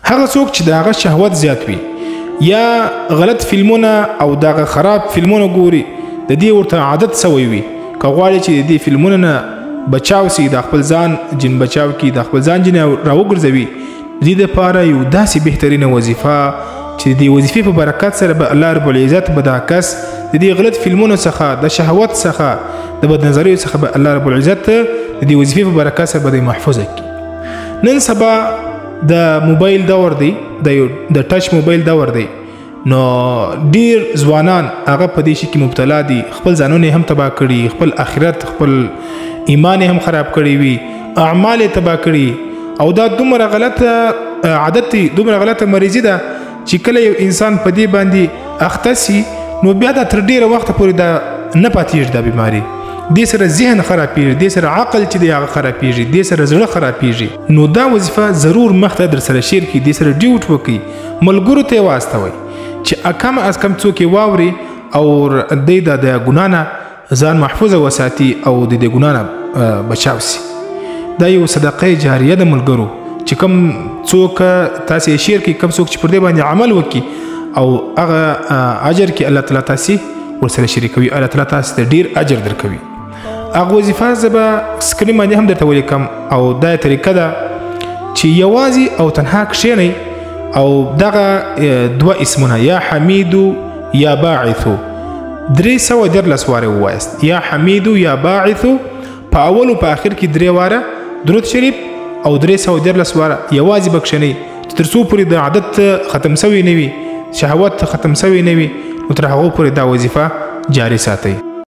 هغه څوک چې د هغه شهوت زیات وي یا غلط فلمونه او دغه خراب فلمونه ګوري د دې ورته عادت سوی وي که غواړي چې د دې فلمونو نه بچاو سي د خپل ځان جن بچاو کی د خپل ځان جن راوګرځوي د دې لپاره یو داسې بهترینه وظیفه چې د وظیفې په برکت سره به الله رب العزت به دا کس د دې غلط فلمونو څخه د شهوت څخه د بدنظریو څخه به الله رب العزت د دې وظیفې په برکت سره به محفوظ کړي. نن سبا د موبایل دور دی د ټچ موبایل دور دی نو ډیر ځوانان هغه په دې شي کې مبتلا دي خپل ځانونه هم تباہ کړي خپل آخرت خپل ایمان هم خراب کړي وي اعمال تباہ کړي او دا دومره غلطه عادت دی دومره غلطه مریضي ده چې کله یو انسان په دې باندې اخته سي نو بیا دا تر ډیره وخت پورې دا نه پاتېږي دا بیماری دې سره ذهن خرابېږي دې سره عقل چې دی هغه خرابېږي دې سره زړه خرابېږي نو دا وظیفه ضرور مخته در سره شیر کړي دې سره ډیوټ وکړي ملګرو ته واستوي چې کم از کم څوک واوري او د ګنا نه ځان محفوظ وساتي او د ګنا نه بچاو سي دا یو صدقه جاریه د ملګرو چې کم څوک تاسو شیر کړي کم څوک چې پر دې باندې عمل وکړي او هغه اجر کې الله تعالی تاسو ورسره شریکوي الله تعالی تاسو ته ډیر اجر درکوي. هغه وظیفه زبا سکرین باندې هم درته ولیکم او دا طریقه ده چې یوازې او تنها کښینئ او دغه دوه اسمونه یا حمید یا باعث 314 واره ووایست یا حمید یا باعث په اول او په اخر کې 3 واره درود شریف او 314 واره یوازې بکښینئ تر څو پورې د عادت ختم سوی نه وي شهوت ختم سوی نه وي نو تر هغه پورې دا وظیفه جاری ساتئ.